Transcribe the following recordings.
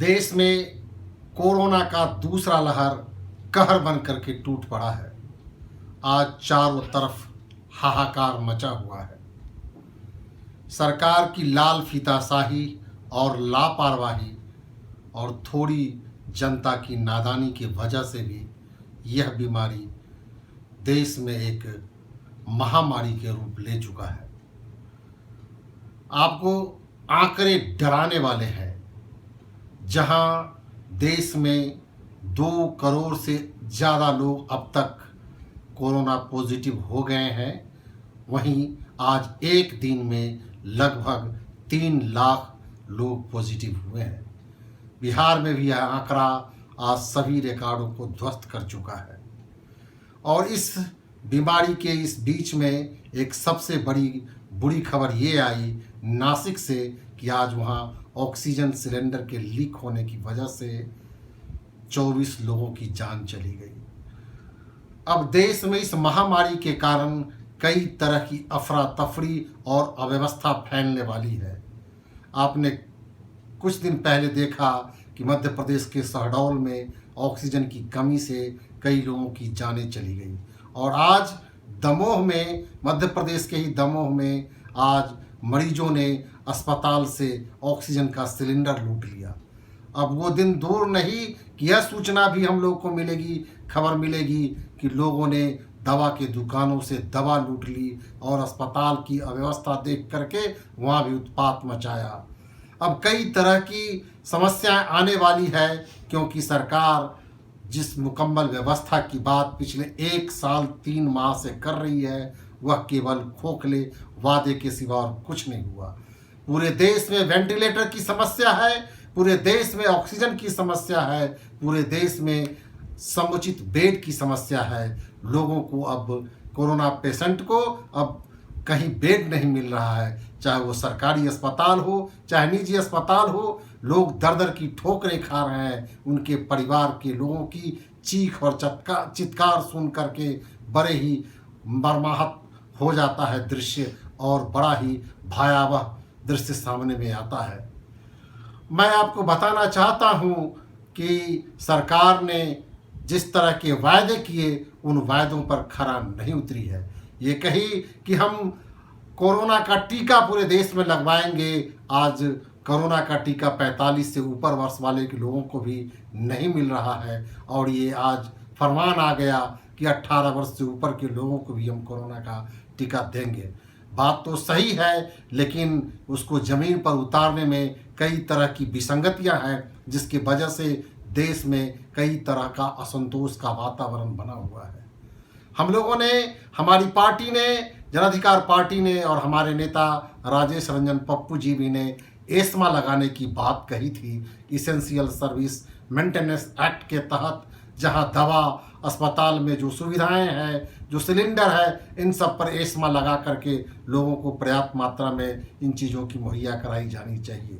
देश में कोरोना का दूसरा लहर कहर बन करके टूट पड़ा है। आज चारों तरफ हाहाकार मचा हुआ है। सरकार की लाल फीताशाही और लापरवाही और थोड़ी जनता की नादानी की वजह से भी यह बीमारी देश में एक महामारी के रूप ले चुका है। आपको आंकड़े डराने वाले हैं। जहां देश में 2 करोड़ से ज़्यादा लोग अब तक कोरोना पॉजिटिव हो गए हैं, वहीं आज एक दिन में लगभग 3 लाख लोग पॉजिटिव हुए हैं। बिहार में भी यह आंकड़ा आज सभी रिकॉर्डों को ध्वस्त कर चुका है। और इस बीमारी के इस बीच में एक सबसे बड़ी बुरी खबर ये आई नासिक से कि आज वहाँ ऑक्सीजन सिलेंडर के लीक होने की वजह से 24 लोगों की जान चली गई। अब देश में इस महामारी के कारण कई तरह की अफरा तफरी और अव्यवस्था फैलने वाली है। आपने कुछ दिन पहले देखा कि मध्य प्रदेश के शहडोल में ऑक्सीजन की कमी से कई लोगों की जानें चली गई। और आज दमोह में, मध्य प्रदेश के ही दमोह में आज मरीजों ने अस्पताल से ऑक्सीजन का सिलेंडर लूट लिया। अब वो दिन दूर नहीं कि यह सूचना भी हम लोग को मिलेगी, खबर मिलेगी कि लोगों ने दवा के दुकानों से दवा लूट ली और अस्पताल की अव्यवस्था देख करके वहाँ भी उत्पात मचाया। अब कई तरह की समस्याएं आने वाली है, क्योंकि सरकार जिस मुकम्मल व्यवस्था की बात पिछले 1 साल 3 माह से कर रही है, वह केवल खोखले वादे के सिवा और कुछ नहीं हुआ। पूरे देश में वेंटिलेटर की समस्या है, पूरे देश में ऑक्सीजन की समस्या है, पूरे देश में समुचित बेड की समस्या है। लोगों को अब कोरोना पेशेंट को अब कहीं बेड नहीं मिल रहा है, चाहे वो सरकारी अस्पताल हो चाहे निजी अस्पताल हो। लोग दर दर की ठोकरें खा रहे हैं। उनके परिवार के लोगों की चीख और चित्कार सुन करके बड़े ही मर्माहत हो जाता है दृश्य, और बड़ा ही भयावह दृश्य सामने में आता है। मैं आपको बताना चाहता हूं कि सरकार ने जिस तरह के वायदे किए, उन वायदों पर खरा नहीं उतरी है। ये कही कि हम कोरोना का टीका पूरे देश में लगवाएंगे। आज कोरोना का टीका 45 से ऊपर वर्ष वाले के लोगों को भी नहीं मिल रहा है, और ये आज फरमान आ गया कि 18 वर्ष से ऊपर के लोगों को भी हम कोरोना का टीका देंगे। बात तो सही है, लेकिन उसको ज़मीन पर उतारने में कई तरह की विसंगतियां हैं, जिसकी वजह से देश में कई तरह का असंतोष का वातावरण बना हुआ है। हम लोगों ने, हमारी पार्टी ने, जन अधिकार पार्टी ने और हमारे नेता राजेश रंजन पप्पू जी भी ने एस्मा लगाने की बात कही थी। इसेंशियल सर्विस मेंटेनेंस एक्ट के तहत जहां दवा, अस्पताल में जो सुविधाएं हैं, जो सिलेंडर है, इन सब पर एस्मा लगा करके लोगों को पर्याप्त मात्रा में इन चीज़ों की मुहैया कराई जानी चाहिए।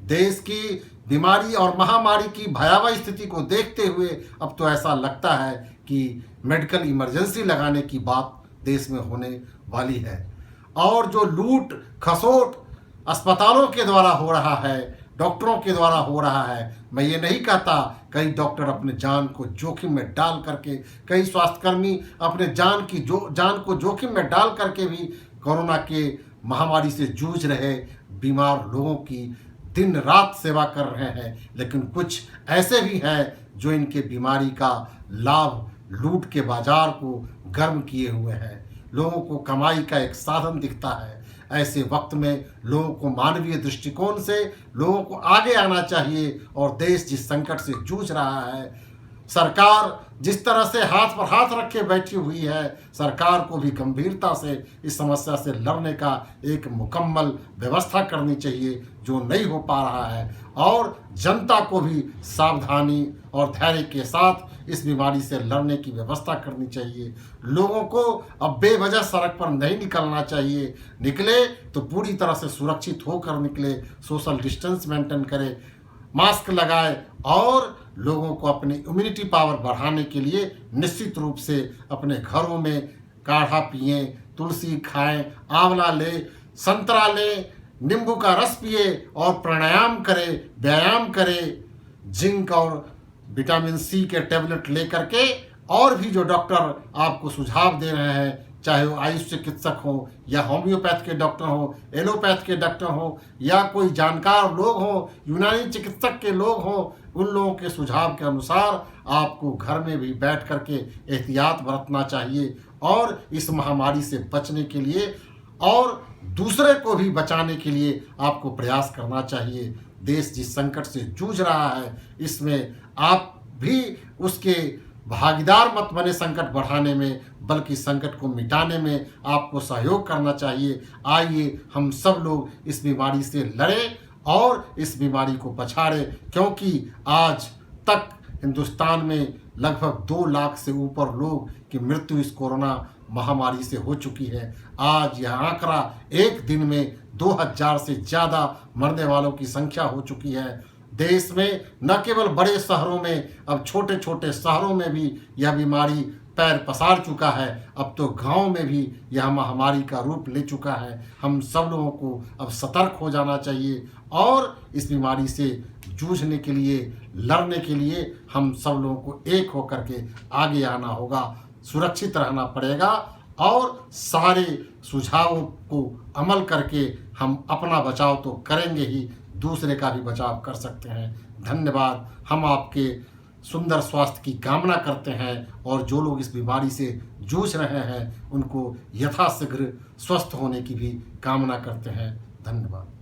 देश की बीमारी और महामारी की भयावह स्थिति को देखते हुए अब तो ऐसा लगता है कि मेडिकल इमरजेंसी लगाने की बात देश में होने वाली है। और जो लूट खसोट अस्पतालों के द्वारा हो रहा है, डॉक्टरों के द्वारा हो रहा है, मैं ये नहीं कहता, कई डॉक्टर अपने जान को जोखिम में डाल करके, कई स्वास्थ्यकर्मी अपने जान को जोखिम में डाल करके भी कोरोना के महामारी से जूझ रहे बीमार लोगों की दिन रात सेवा कर रहे हैं। लेकिन कुछ ऐसे भी हैं जो इनके बीमारी का लाभ लूट के बाजार को गर्म किए हुए हैं। लोगों को कमाई का एक साधन दिखता है। ऐसे वक्त में लोगों को मानवीय दृष्टिकोण से लोगों को आगे आना चाहिए। और देश जिस संकट से जूझ रहा है, सरकार जिस तरह से हाथ पर हाथ रखे बैठी हुई है, सरकार को भी गंभीरता से इस समस्या से लड़ने का एक मुकम्मल व्यवस्था करनी चाहिए, जो नहीं हो पा रहा है। और जनता को भी सावधानी और धैर्य के साथ इस बीमारी से लड़ने की व्यवस्था करनी चाहिए। लोगों को अब बेवजह सड़क पर नहीं निकलना चाहिए। निकले तो पूरी तरह से सुरक्षित होकर निकले, सोशल डिस्टेंस मेंटेन करें, मास्क लगाए, और लोगों को अपनी इम्यूनिटी पावर बढ़ाने के लिए निश्चित रूप से अपने घरों में काढ़ा पिएं, तुलसी खाएं, आंवला लें, संतरा लें, नींबू का रस पिए और प्राणायाम करें, व्यायाम करें। जिंक और विटामिन सी के टैबलेट लेकर के, और भी जो डॉक्टर आपको सुझाव दे रहे हैं, चाहे वो आयुष चिकित्सक हो या होम्योपैथ के डॉक्टर हो, एलोपैथ के डॉक्टर हो, या कोई जानकार लोग हो, यूनानी चिकित्सक के लोग हो, उन लोगों के सुझाव के अनुसार आपको घर में भी बैठ करके एहतियात बरतना चाहिए और इस महामारी से बचने के लिए और दूसरे को भी बचाने के लिए आपको प्रयास करना चाहिए। देश जिस संकट से जूझ रहा है, इसमें आप भी उसके भागीदार मत बने संकट बढ़ाने में, बल्कि संकट को मिटाने में आपको सहयोग करना चाहिए। आइए हम सब लोग इस बीमारी से लड़ें और इस बीमारी को पछाड़ें, क्योंकि आज तक हिंदुस्तान में लगभग 2 लाख से ऊपर लोग की मृत्यु इस कोरोना महामारी से हो चुकी है। आज यह आंकड़ा एक दिन में 2000 से ज़्यादा मरने वालों की संख्या हो चुकी है। देश में न केवल बड़े शहरों में, अब छोटे छोटे शहरों में भी यह बीमारी पैर पसार चुका है। अब तो गांव में भी यह महामारी का रूप ले चुका है। हम सब लोगों को अब सतर्क हो जाना चाहिए और इस बीमारी से जूझने के लिए, लड़ने के लिए हम सब लोगों को एक होकर के आगे आना होगा, सुरक्षित रहना पड़ेगा और सारे सुझावों को अमल करके हम अपना बचाव तो करेंगे ही, दूसरे का भी बचाव कर सकते हैं। धन्यवाद। हम आपके सुंदर स्वास्थ्य की कामना करते हैं और जो लोग इस बीमारी से जूझ रहे हैं उनको यथाशीघ्र स्वस्थ होने की भी कामना करते हैं। धन्यवाद।